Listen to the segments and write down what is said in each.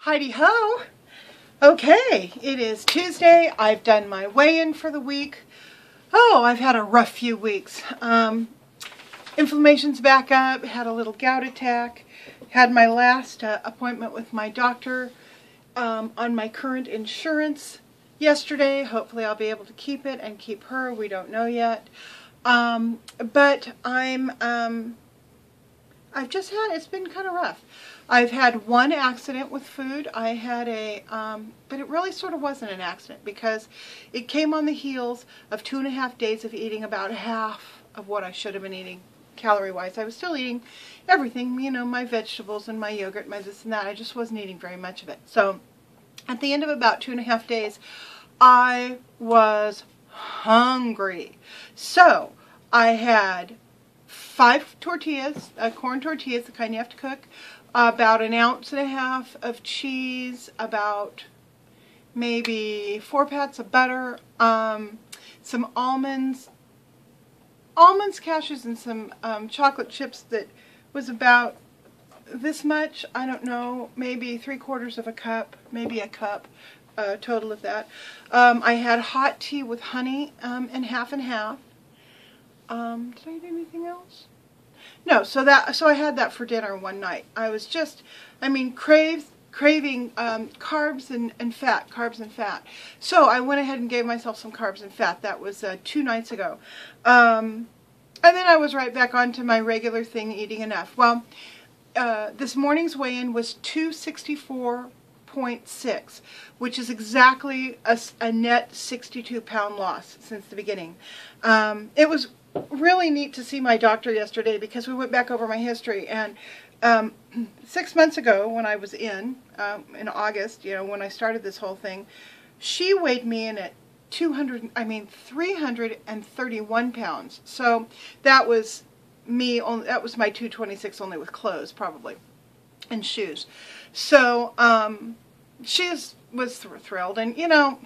Heidi ho! Okay, it is Tuesday. I've done my weigh-in for the week. Oh, I've had a rough few weeks. Inflammation's back up, had a little gout attack, had my last appointment with my doctor on my current insurance yesterday. Hopefully I'll be able to keep it and keep her. We don't know yet. But I've just had, it's been kind of rough. I've had one accident with food. I had but it really sort of wasn't an accident because it came on the heels of 2.5 days of eating about half of what I should have been eating calorie-wise. I was still eating everything, you know, my vegetables and my yogurt, my this and that. I just wasn't eating very much of it. So at the end of about 2.5 days, I was hungry. So I had 5 tortillas, corn tortillas, the kind you have to cook, about 1.5 ounces of cheese, about maybe 4 pats of butter, some almonds, cashews, and some chocolate chips that was about this much. I don't know, maybe 3/4 of a cup, maybe a cup, total of that. I had hot tea with honey and half and half. Did I do anything else? No, so I had that for dinner one night. I was just, craving carbs and fat, So I went ahead and gave myself some carbs and fat. That was 2 nights ago. And then I was right back onto my regular thing, eating enough. Well, this morning's weigh-in was 264.6, which is exactly a net 62-pound loss since the beginning. It was really neat to see my doctor yesterday because we went back over my history, and 6 months ago when I was in August, you know, when I started this whole thing, she weighed me in at 331 pounds. So that was me, that was my 226 only with clothes probably and shoes. So she was thrilled, and you know,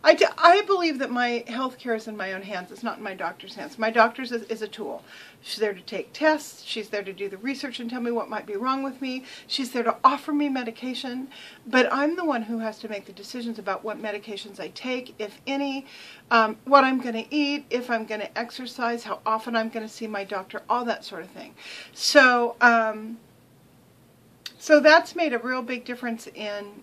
I believe that my health care is in my own hands. It's not in my doctor's hands. My doctor's is a tool. She's there to take tests. She's there to do the research and tell me what might be wrong with me. She's there to offer me medication. But I'm the one who has to make the decisions about what medications I take, if any, what I'm going to eat, if I'm going to exercise, how often I'm going to see my doctor, all that sort of thing. So, so that's made a real big difference in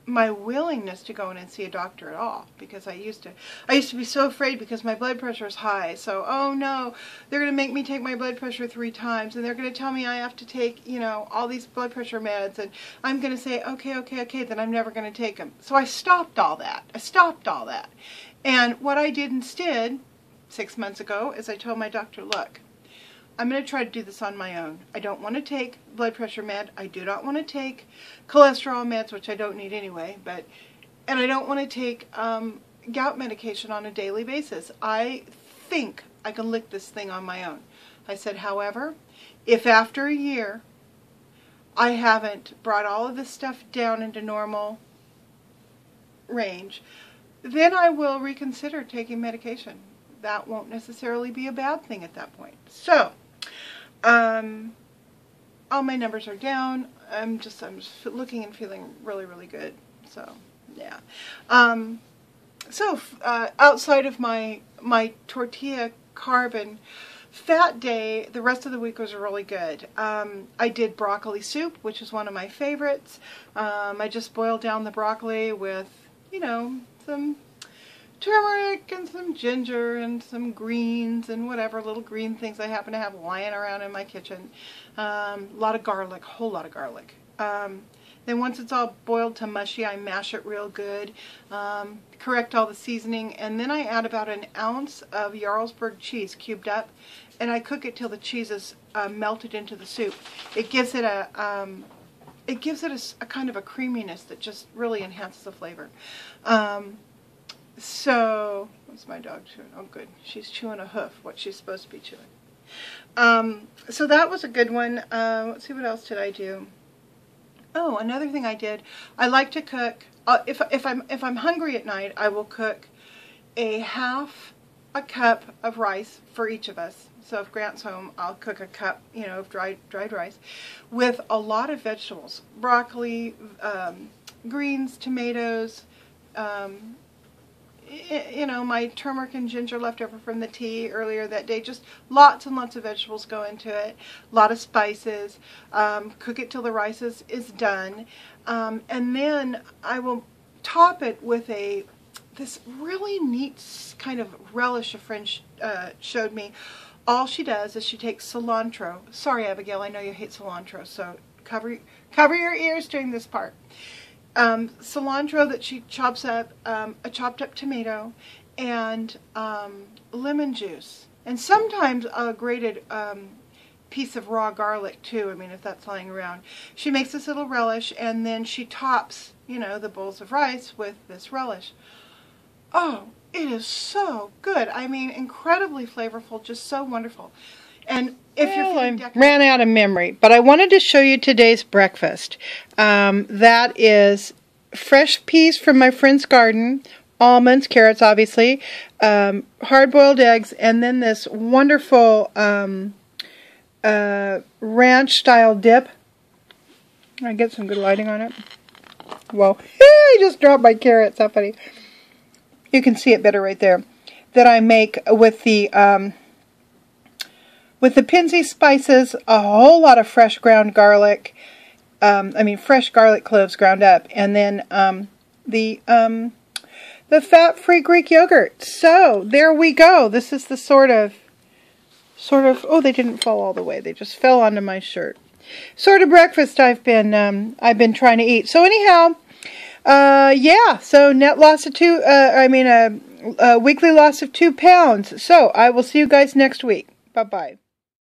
my willingness to go in and see a doctor at all, because I used to be so afraid because my blood pressure is high. So, oh no, they're going to make me take my blood pressure 3 times, and they're going to tell me I have to take, you know, all these blood pressure meds, and I'm going to say, okay, then I'm never going to take them. So I stopped all that. And what I did instead 6 months ago is I told my doctor, look, I'm going to try to do this on my own. I don't want to take blood pressure med. I do not want to take cholesterol meds, which I don't need anyway. And I don't want to take gout medication on a daily basis. I think I can lick this thing on my own. I said, however, if after a year I haven't brought all of this stuff down into normal range, then I will reconsider taking medication. That won't necessarily be a bad thing at that point. So, all my numbers are down. I'm just looking and feeling really, really good. So, yeah. Outside of my tortilla carb and fat day, the rest of the week was really good. I did broccoli soup, which is one of my favorites. I just boiled down the broccoli with, you know, some turmeric and some ginger and some greens and whatever little green things I happen to have lying around in my kitchen. A lot of garlic, whole lot of garlic. Then once it's all boiled to mushy, I mash it real good, correct all the seasoning, and then I add about 1 ounce of Jarlsberg cheese cubed up, and I cook it till the cheese is melted into the soup. It gives it a kind of a creaminess that just really enhances the flavor. So, what's my dog chewing? Oh, good. She's chewing a hoof, what she's supposed to be chewing. So that was a good one. Let's see, what else did I do? Oh, another thing I did. I like to cook. If I'm hungry at night, I will cook a half a cup of rice for each of us. So if Grant's home, I'll cook a cup, of dried rice with a lot of vegetables. Broccoli, greens, tomatoes, my turmeric and ginger left over from the tea earlier that day. Just lots and lots of vegetables go into it. A lot of spices. Cook it till the rice is done. And then I will top it with this really neat kind of relish a friend showed me. All she does is she takes cilantro. Sorry, Abigail, I know you hate cilantro, so cover your ears during this part. Cilantro that she chops up, a chopped up tomato, and lemon juice. And sometimes a grated piece of raw garlic too, if that's lying around. She makes this little relish, and then she tops, the bowls of rice with this relish. Oh, it is so good. Incredibly flavorful, just so wonderful. And if you're feeling decorative, ran out of memory, but I wanted to show you today's breakfast. That is fresh peas from my friend's garden, almonds, carrots, obviously, hard-boiled eggs, and then this wonderful ranch-style dip. I get some good lighting on it. Whoa! I just dropped my carrots. How funny! You can see it better right there. That I make with the Pinsey spices, a whole lot of fresh ground garlic. Fresh garlic cloves ground up, and then the fat-free Greek yogurt. So there we go. This is the sort of. Oh, they didn't fall all the way. They just fell onto my shirt. Sort of breakfast I've been trying to eat. So anyhow. Yeah, so net loss of a weekly loss of 2 pounds. So I will see you guys next week. Bye-bye.